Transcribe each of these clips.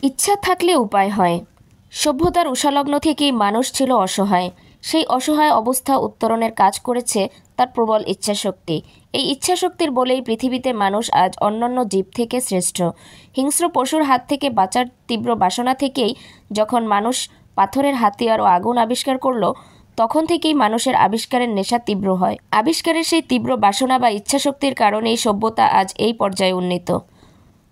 ইচ্ছা থাকলে উপায় হয়। সভ্যতার উষালগ্ন থেকেই মানুষ ছিল অসহায়। সেই অসহায় অবস্থা উত্তরণের কাজ করেছে তার প্রবল ইচ্ছাশক্তি। এই ইচ্ছাশক্তির বলেই পৃথিবীতে মানুষ আজ অন্যান্য জীব থেকে শ্রেষ্ঠ। হিংস্র পশুর হাত থেকে বাঁচার তীব্র বাসনা থেকেই যখন মানুষ পাথরের হাতিয়ার ও আগুন আবিষ্কার করল, তখন থেকেই মানুষের আবিষ্কারের নেশা তীব্র হয়। আবিষ্কারের সেই তীব্র বাসনা বা ইচ্ছাশক্তির কারণেই সভ্যতা আজ এই পর্যায়ে উন্নীত।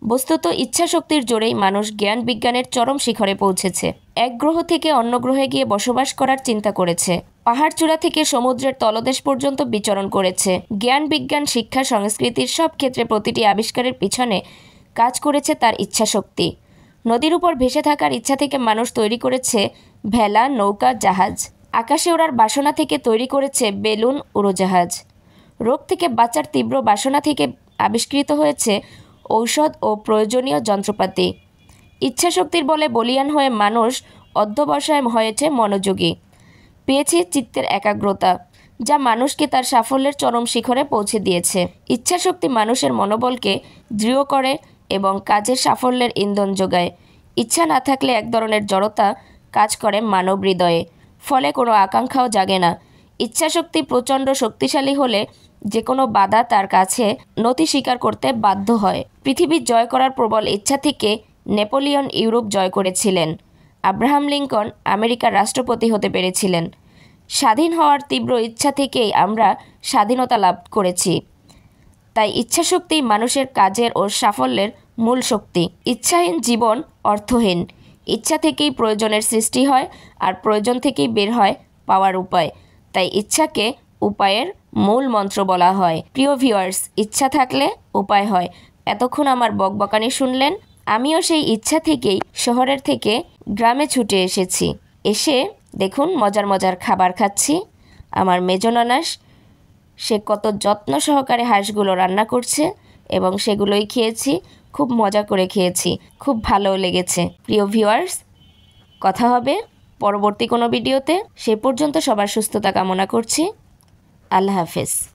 বস্তুত ইচ্ছাশক্তির জোরেই মানুষ জ্ঞান বিজ্ঞানের চরম শিখরে পৌঁছেছে। এক গ্রহ থেকে অন্য গ্রহে গিয়ে বসবাস করার চিন্তা করেছে, পাহাড় চূড়া থেকে সমুদ্রের তলদেশ পর্যন্ত বিচরণ করেছে। জ্ঞান বিজ্ঞান শিক্ষা সংস্কৃতির সব ক্ষেত্রে প্রতিটি আবিষ্কারের পিছনে কাজ করেছে তার ইচ্ছাশক্তি। নদীর উপর ভেসে থাকার ইচ্ছা থেকে মানুষ তৈরি করেছে ভেলা, নৌকা, জাহাজ। আকাশে ওড়ার বাসনা থেকে তৈরি করেছে বেলুন, উড়োজাহাজ। রোগ থেকে বাঁচার তীব্র বাসনা থেকে আবিষ্কৃত হয়েছে ঔষধ ও প্রয়োজনীয় যন্ত্রপাতি। ইচ্ছাশক্তির বলে বলীয়ান হয়ে মানুষ অধ্যবসায় হয়েছে মনোযোগী। পেয়েছে চিত্তের একাগ্রতা, যা মানুষকে তার সাফল্যের চরম শিখরে পৌঁছে দিয়েছে। ইচ্ছাশক্তি মানুষের মনোবলকে দৃঢ় করে এবং কাজের সাফল্যের ইন্ধন যোগায়। ইচ্ছা না থাকলে এক ধরনের জড়তা কাজ করে মানব হৃদয়ে, ফলে কোনো আকাঙ্ক্ষাও জাগে না। ইচ্ছাশক্তি প্রচণ্ড শক্তিশালী হলে যে কোনো বাধা তার কাছে নতি স্বীকার করতে বাধ্য হয়। পৃথিবী জয় করার প্রবল ইচ্ছা থেকে নেপোলিয়ন ইউরোপ জয় করেছিলেন। আব্রাহাম লিঙ্কন আমেরিকার রাষ্ট্রপতি হতে পেরেছিলেন। স্বাধীন হওয়ার তীব্র ইচ্ছা থেকেই আমরা স্বাধীনতা লাভ করেছি। তাই ইচ্ছাশক্তি মানুষের কাজের ও সাফল্যের মূল শক্তি। ইচ্ছাহীন জীবন অর্থহীন। ইচ্ছা থেকেই প্রয়োজনের সৃষ্টি হয়, আর প্রয়োজন থেকেই বের হয় পাওয়ার উপায়। তাই ইচ্ছাকে উপায়ের মূল মন্ত্র বলা হয়। প্রিয় ভিউয়ার্স, ইচ্ছা থাকলে উপায় হয়। এতক্ষণ আমার বকবকানি শুনলেন। আমিও সেই ইচ্ছা থেকেই শহরের থেকে গ্রামে ছুটে এসেছি। এসে দেখুন মজার মজার খাবার খাচ্ছি। আমার মেজো ননাস সে কত যত্ন সহকারে হাঁসগুলো রান্না করছে এবং সেগুলোই খেয়েছি। খুব মজা করে খেয়েছি, খুব ভালো লেগেছে। প্রিয় ভিউয়ার্স, কথা হবে পরবর্তী কোনো ভিডিওতে। সে পর্যন্ত সবার সুস্থতা কামনা করছি। আল্লাহ হাফেজ।